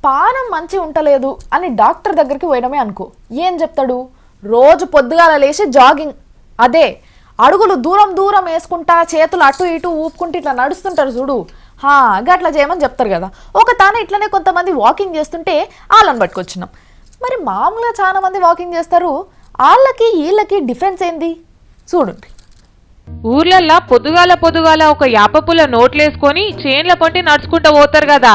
పానం మంచి ఉంటలేదు అని డాక్టర్ దగ్గరికి పోయడమే అనుకో, ఏం చెప్తాడు? రోజు పొద్దుగాల లేచి జాగింగ్, అదే అడుగులు దూరం దూరం వేసుకుంటా చేతులు అటు ఇటు ఊపుకుంటూ ఇట్లా నడుస్తుంటారు చూడు, గట్లా చేయమని చెప్తారు కదా. ఒక తానే ఇట్లనే కొంతమంది వాకింగ్ చేస్తుంటే వాళ్ళని పట్టుకొచ్చినాం. మరి మామూలుగా చాలా మంది వాకింగ్ చేస్తారు, వాళ్ళకి వీళ్ళకి డిఫరెన్స్ ఏంది చూడండి. ఊర్లల్లా పొద్దుగాల ఒక యాపపుల నోట్లేసుకొని చేన్ల పొంటి నడుచుకుంటూ పోతారు కదా,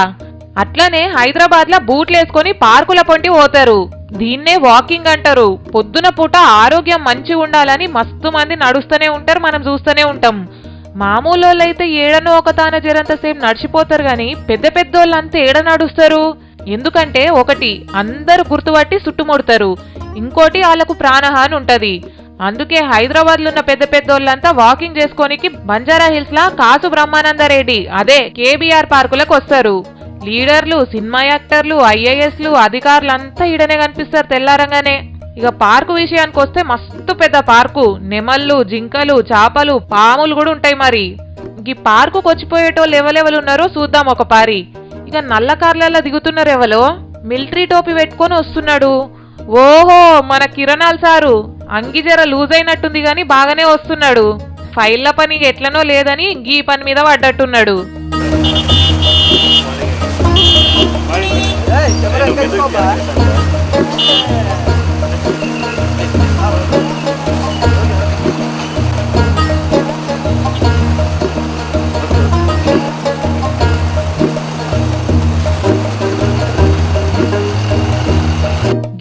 అట్లనే హైదరాబాద్ లా బూట్లేసుకొని పార్కుల పొంటి పోతారు. దీన్నే వాకింగ్ అంటారు. పొద్దున పూట ఆరోగ్యం మంచి ఉండాలని మస్తు మంది నడుస్తూనే ఉంటారు, మనం చూస్తూనే ఉంటాం. మామూలు ఏడనో ఒక తాన జరంతసేపు నడిచిపోతారు గాని పెద్ద పెద్దోళ్ళంతా ఏడ నడుస్తారు. ఎందుకంటే ఒకటి అందరు గుర్తుపట్టి చుట్టుముడతారు, ఇంకోటి వాళ్ళకు ప్రాణహాని ఉంటది. అందుకే హైదరాబాద్ లో ఉన్న పెద్ద పెద్దోళ్ళంతా వాకింగ్ చేసుకోనికి బంజారా హిల్స్ లా కాసు బ్రహ్మానందరెడ్డి అదే కేబీఆర్ పార్కులకు వస్తారు. లీడర్లు, సినిమా యాక్టర్లు, ఐఏఎస్లు, అధికారులంతా ఈడనే కనిపిస్తారు తెల్లారంగానే. ఇక పార్కు విషయానికి వస్తే మస్తు పెద్ద పార్కు, నెమళ్ళు, జింకలు, చేపలు, పాములు కూడా ఉంటాయి. మరి ఈ పార్కుకు వచ్చిపోయేటోళ్ళు ఎవరెవరు ఉన్నారో చూద్దాం ఒక పారి. ఇక నల్ల కార్లలో దిగుతున్నారు ఎవరో, మిలిటరీ టోపీ పెట్టుకొని వస్తున్నాడు. ఓహో, మన కిరణాల్ సారు. అంగి జర లూజ్ అయినట్టుంది గాని బాగానే వస్తున్నాడు. ఫైళ్ల పని ఎట్లనో లేదని గీ పని మీద పడ్డట్టున్నాడు.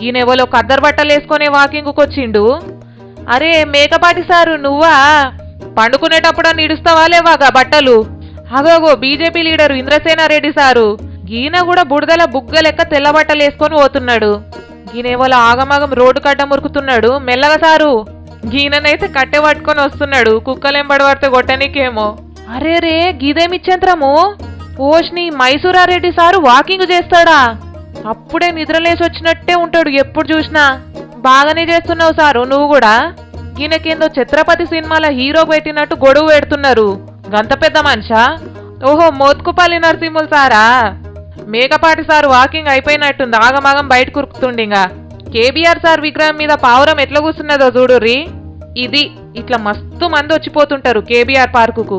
ఈయనెవలో కద్దరు బట్టలు వేసుకునే వాకింగ్కి వచ్చిండు. అరే మేకపాటి సారు నువ్వా? పండుకునేటప్పుడు నిడుస్తావా లేవాగా బట్టలు? అగోగో బీజేపీ లీడరు ఇంద్రసేనారెడ్డి సారు. గీన కూడా బుడదల బుగ్గ లెక్క తెల్ల బట్టలు వేసుకొని పోతున్నాడు. గీనేవలో ఆగమాగం రోడ్డు కట్ట మురుకుతున్నాడు. మెల్లగా సారు, గీననైతే కట్టె పట్టుకొని వస్తున్నాడు. కుక్కలేం పడబడితే కొట్టనీకేమో. అరే రే గీదేమిచ్చేంత్రము? ఓష్ని మైసూరారెడ్డి సారు వాకింగ్ చేస్తాడా? అప్పుడే నిద్రలేసి వచ్చినట్టే ఉంటాడు ఎప్పుడు చూసినా. బాగానే చేస్తున్నావు సారు నువ్వు కూడా. ఈయనకేందో ఛత్రపతి సినిమాల హీరో పెట్టినట్టు గొడవ పెడుతున్నారు. గంత పెద్ద మనిషా? ఓహో మోత్కుపల్లి నరసింహులు సారా? మేకపాటి సారు వాకింగ్ అయిపోయినట్టుంది, ఆగమాగం బయట కురుకుతుండిగా. కేబీఆర్ సార్ విగ్రహం మీద పావురం ఎట్లా కూర్చున్నదో చూడుర్రి. ఇది ఇట్లా మస్తు మంది వచ్చిపోతుంటారు కేబీఆర్ పార్కుకు.